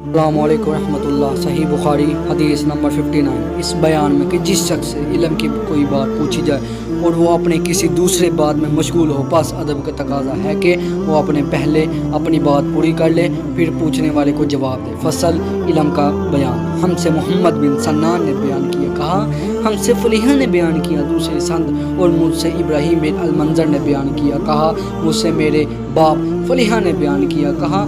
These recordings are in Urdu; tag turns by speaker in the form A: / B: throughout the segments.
A: السلام علیکم ورحمۃ اللہ۔ صحیح بخاری حدیث نمبر 59 اس بیان میں کہ جس شخص سے علم کی کوئی بات پوچھی جائے اور وہ اپنے کسی دوسرے بات میں مشغول ہو، پس ادب کا تقاضا ہے کہ وہ پہلے اپنی بات پوری کر لے، پھر پوچھنے والے کو جواب دے۔ فصل علم کا بیان۔ ہم سے محمد بن سنان نے بیان کیا، کہا ہم سے فلیحہ نے بیان کیا دوسرے سند، اور مجھ سے ابراہیم بن المنظر نے بیان کیا، کہا مجھ سے میرے باپ فلیحہ نے بیان کیا، کہا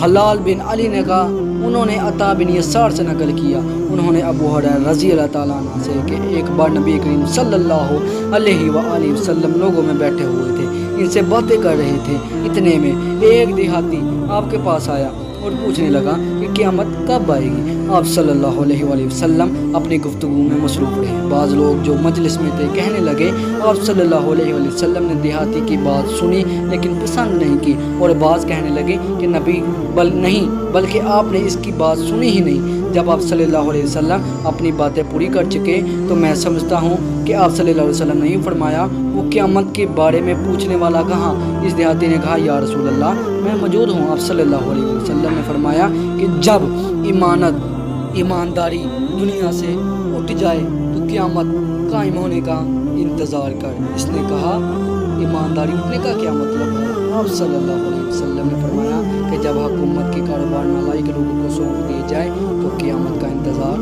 A: حلال بن علی نے کہا انہوں نے عطا بن یسار سے نقل کیا، انہوں نے ابو ہریرہ رضی اللہ تعالیٰ عنہ سے کہ ایک بار نبی کریم صلی اللہ علیہ وآلہ وسلم لوگوں میں بیٹھے ہوئے تھے، ان سے باتیں کر رہے تھے، اتنے میں ایک دیہاتی آپ کے پاس آیا اور پوچھنے لگا کہ قیامت کب آئے گی۔ آپ صلی اللہ علیہ وآلہ وسلم اپنی گفتگو میں مصروف رہے۔ بعض لوگ جو مجلس میں تھے کہنے لگے، آپ صلی اللہ علیہ وآلہ وسلم نے دیہاتی کی بات سنی لیکن پسند نہیں کی، اور بعض کہنے لگے کہ نبی نہیں بلکہ آپ نے اس کی بات سنی ہی نہیں۔ جب آپ صلی اللہ علیہ وسلم اپنی باتیں پوری کر چکے تو میں سمجھتا ہوں کہ آپ صلی اللہ علیہ وسلم نے فرمایا، وہ قیامت کے بارے میں پوچھنے والا کہاں؟ اس دیہاتی نے کہا، یا رسول اللہ میں موجود ہوں۔ آپ صلی اللہ علیہ وسلم نے فرمایا کہ جب ایمانداری دنیا سے اٹھ جائے تو قیامت قائم ہونے کا انتظار کر۔ اس نے کہا ایمانداری اٹھنے کا کیا مطلب ہے؟ آپ صلی اللہ علیہ وسلم نے فرمایا کہ جب حکومت کے کاروبار نالائق لوگوں کو سونپ دیے جائے تو قیامت کا انتظار